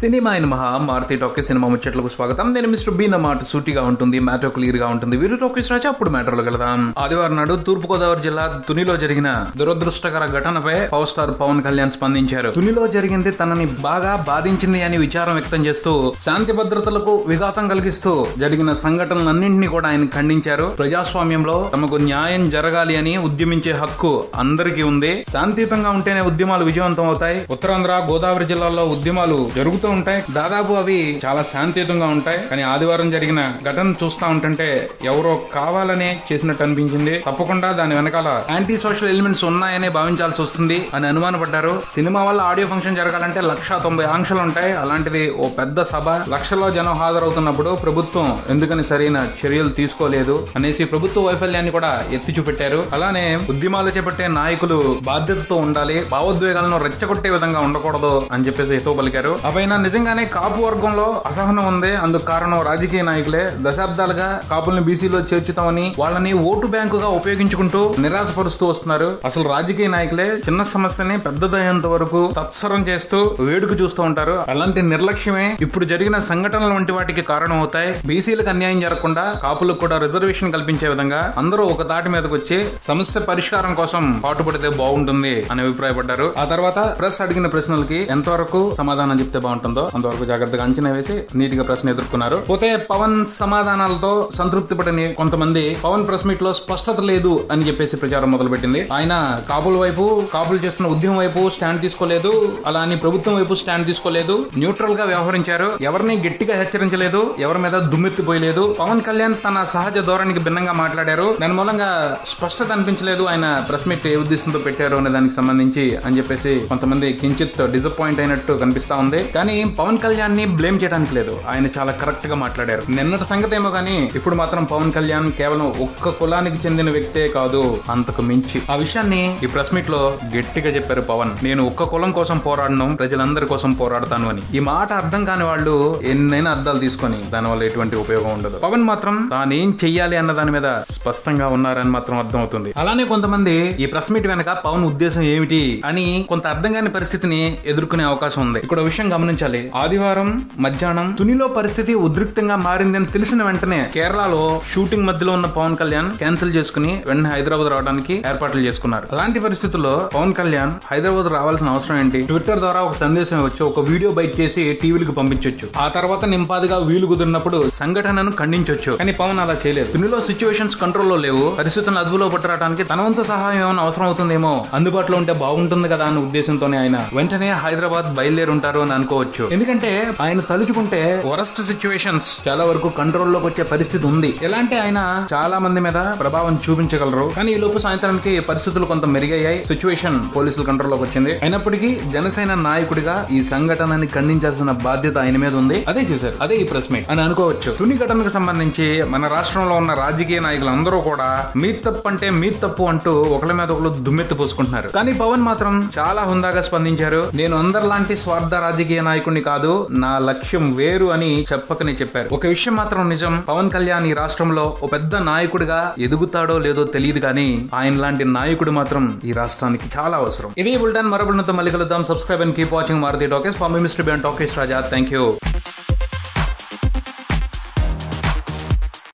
Cinema అయిన మహా Maruti talkies cinema ముచ్చట్లకు స్వాగతం. నేను మిస్టర్ బీ. నా మాట సూటిగా ఉంటుంది, మ్యాటర్ క్లియర్ గా ఉంటుంది. వీరు టాకీస్ రాజా. అప్పుడు మ్యాటర్లో వెళదాం. ఆదివారం నాడు తూర్పుగోదావరి జిల్లా తునిలో జరిగిన దురదృష్టకర ఘటనపై పవర్ స్టార్ పవన్ కళ్యాణ్ స్పందించారు. తునిలో జరిగింది తనని బాగా బాధించింది అని విచారం వ్యక్తం చేస్తూ శాంతి భద్రతలకు విఘాతం కలిగిస్తూ జరిగిన సంఘటనలన్నింటినీ కూడా ఆయన ఖండించారు. ప్రజాస్వామ్యంలో తమకు న్యాయం జరగాలి అని ఉద్యమించే హక్కు అందరికీ ఉంది. శాంతియుతంగా ఉంటేనే ఉద్యమాలు విజయవంతం అవుతాయి. ఉత్తరాంధ్ర, గోదావరి జిల్లాల్లో ఉద్యమాలు జరుగుతూ ఉంటాయి. దాదాపు అవి చాలా శాంతియుతంగా ఉంటాయి. కానీ ఆదివారం జరిగిన ఘటన చూస్తా ఉంటుంటే ఎవరో కావాలనే చేసినట్టు అనిపించింది. తప్పకుండా దాని వెనకాల యాంటీ సోషల్ ఎలిమెంట్స్ ఉన్నాయనే భావించాల్సి వస్తుంది అని అనుమానపడ్డారు. సినిమా వల్ల ఆడియో ఫంక్షన్ జరగాలంటే 190 ఆంక్షలు ఉంటాయి. అలాంటిది ఓ పెద్ద సభ, లక్షల్లో జనం హాజరవుతున్నప్పుడు ప్రభుత్వం ఎందుకని సరైన చర్యలు తీసుకోలేదు అనేసి ప్రభుత్వ వైఫల్యాన్ని కూడా ఎత్తి చూపెట్టారు. అలానే ఉద్యమాలు చేపట్టే నాయకులు బాధ్యతతో ఉండాలి, భావోద్వేగాలను రెచ్చగొట్టే విధంగా ఉండకూడదు అని చెప్పేసి హితవు పలికారు. పైన నిజంగానే కాపు వర్గంలో అసహనం ఉంది. అందుకు కారణం రాజకీయ నాయకులే. దశాబ్దాలుగా కాపుల్ని బీసీలో చేర్చుతామని వాళ్ళని ఓటు బ్యాంకుగా ఉపయోగించుకుంటూ నిరాశపరుస్తూ వస్తున్నారు. అసలు రాజకీయ నాయకులే చిన్న సమస్యని పెద్దదయ్యేంత వరకు తత్సరం చేస్తూ వేడుకు చూస్తూ ఉంటారు. అలాంటి నిర్లక్ష్యమే ఇప్పుడు జరిగిన సంఘటనల వంటి వాటికి కారణం అవుతాయి. బీసీలకు అన్యాయం జరగకుండా కాపులకు కూడా రిజర్వేషన్ కల్పించే విధంగా అందరూ ఒక తాటి మీదకి వచ్చి సమస్య పరిష్కారం కోసం పాటుపడితే బాగుంటుంది అని అభిప్రాయపడ్డారు. ఆ తర్వాత ప్రెస్ అడిగిన ప్రశ్నలకి ఎంతవరకు సమాధానం చెప్తే బాగుంటుందో అంతవరకు జాగ్రత్తగా అంచనా వేసి నీట్ గా ప్రశ్న ఎదుర్కొన్నారు. పోతే పవన్ సమాధానాలతో సంతృప్తి పడని కొంతమంది పవన్ ప్రెస్ మీట్ లో స్పష్టత లేదు అని చెప్పేసి ప్రచారం మొదలుపెట్టింది. ఆయన కాపుల వైపు, కాపులు చేస్తున్న ఉద్యమం వైపు స్టాండ్ తీసుకోలేదు, అలా అని ప్రభుత్వం వైపు స్టాండ్ తీసుకోలేదు. న్యూట్రల్ గా వ్యవహరించారు. ఎవరిని గట్టిగా హెచ్చరించలేదు, ఎవరి మీద దుమ్మెత్తిపోయలేదు. పవన్ కళ్యాణ్ తన సహజ ధోరణికి భిన్నంగా మాట్లాడారు. దాని మూలంగా స్పష్టత అనిపించలేదు ఆయన ప్రెస్ మీట్ ఏ ఉద్దేశంతో పెట్టారు అనే దానికి సంబంధించి అని చెప్పేసి కొంతమంది కించిత్ డిసప్పాయింట్ అయినట్టు కనిపిస్తా ఉంది. కానీ పవన్ కళ్యాణ్ ని బ్లేమ్ చేయడానికి లేదు. ఆయన చాలా కరెక్ట్ గా మాట్లాడారు. నిన్నటి సంగతి ఏమో కానీ ఇప్పుడు మాత్రం పవన్ కళ్యాణ్ కేవలం ఒక్క కులానికి చెందిన వ్యక్తే కాదు, అంతకు మించి. ఆ విషయాన్ని ఈ ప్రెస్ మీట్ లో గట్టిగా చెప్పారు పవన్. నేను ఒక్క కులం కోసం పోరాడను, ప్రజలందరి కోసం పోరాడతాను అని. ఈ మాట అర్థం కాని వాళ్ళు ఎన్నైనా అర్థాలు తీసుకొని దానివల్ల ఎటువంటి ఉపయోగం ఉండదు. పవన్ మాత్రం తానేం చెయ్యాలి అన్న దాని మీద స్పష్టంగా ఉన్నారని మాత్రం అర్థమవుతుంది. అలానే కొంతమంది ఈ ప్రెస్ మీట్ వెనక పవన్ ఉద్దేశం ఏమిటి అని కొంత అర్థం కాని పరిస్థితిని ఎదుర్కొనే అవకాశం ఉంది. ఇక్కడ విషయం గమనించాలి. ఆదివారం మధ్యాహ్నం తునిలో పరిస్థితి ఉద్రిక్తంగా మారిందని తెలిసిన వెంటనే కేరళలో షూటింగ్ మధ్యలో ఉన్న పవన్ కళ్యాణ్ క్యాన్సిల్ చేసుకుని వెంటనే హైదరాబాద్ రావడానికి ఏర్పాట్లు చేసుకున్నారు. అలాంటి పరిస్థితుల్లో పవన్ కళ్యాణ్ హైదరాబాద్ రావాల్సిన అవసరం ఏంటి? ట్విట్టర్ ద్వారా ఒక సందేశం ఇవ్వచ్చు, ఒక వీడియో బయట చేసి టీవీలకు పంపించొచ్చు. ఆ తర్వాత నింపాదిగా వీలు కుదిరినప్పుడు సంఘటనను ఖండించొచ్చు. కానీ పవన్ అలా చేయలేదు. తునిలో సిచ్యువేషన్స్ కంట్రోల్లో లేవు. పరిస్థితులను అదుపులో పట్టడానికి తన వంతు సహాయం ఏమైనా అవసరం అవుతుందేమో, అందుబాటులో ఉంటే బాగుంటుంది కదా అన్న ఉద్దేశంతోనే ఆయన వెంటనే హైదరాబాద్ బయలుదేరి ఉంటారు అని అనుకోవచ్చు. ఎందుకంటే ఆయన తలుచుకుంటే వరస్ట్ సిచ్యువేషన్స్ చాలా వరకు కంట్రోల్లోకి వచ్చే పరిస్థితి ఉంది. ఎలా అంటే ఆయన చాలా మంది మీద ప్రభావం చూపించగలరు. కానీ ఈ లోపు సాయంత్రానికి పరిస్థితులు కొంత మెరుగయ్యాయి. సిచ్యువేషన్ పోలీసుల కంట్రోల్లోకి వచ్చింది. అయినప్పటికీ జనసేన నాయకుడిగా ఈ సంఘటనని ఖండించాల్సిన బాధ్యత ఆయన మీద ఉంది. అదే చేశారు, అదే ఈ ప్రెస్ మీట్ అని అనుకోవచ్చు. తుని ఘటనకు సంబంధించి మన రాష్ట్రంలో ఉన్న రాజకీయ నాయకులందరూ కూడా మీ తప్పు అంటే మీ తప్పు అంటూ ఒకళ్ళ మీద ఒకళ్ళు దుమ్మెత్తి పోసుకుంటున్నారు. కానీ పవన్ మాత్రం చాలా హుందాగా స్పందించారు. నేను అందరిలాంటి స్వార్థ రాజకీయ నాయకుడిని కాదు, నా లక్ష్యం వేరు అని చెప్పకనే చెప్పారు. ఒక విషయం మాత్రం నిజం, పవన్ కళ్యాణ్ ఈ రాష్ట్రంలో ఒక పెద్ద నాయకుడిగా ఎదుగుతాడో లేదో తెలియదు, కానీ ఆయన లాంటి నాయకుడు మాత్రం ఈ రాష్ట్రానికి చాలా అవసరం. ఇదే బుల్టన్ మరో బుల్టన్తో మళ్ళీ కలుద్దాం. Subscribe and keep watching Maruti talkies. For me mister B and talkies Raja. Thank you.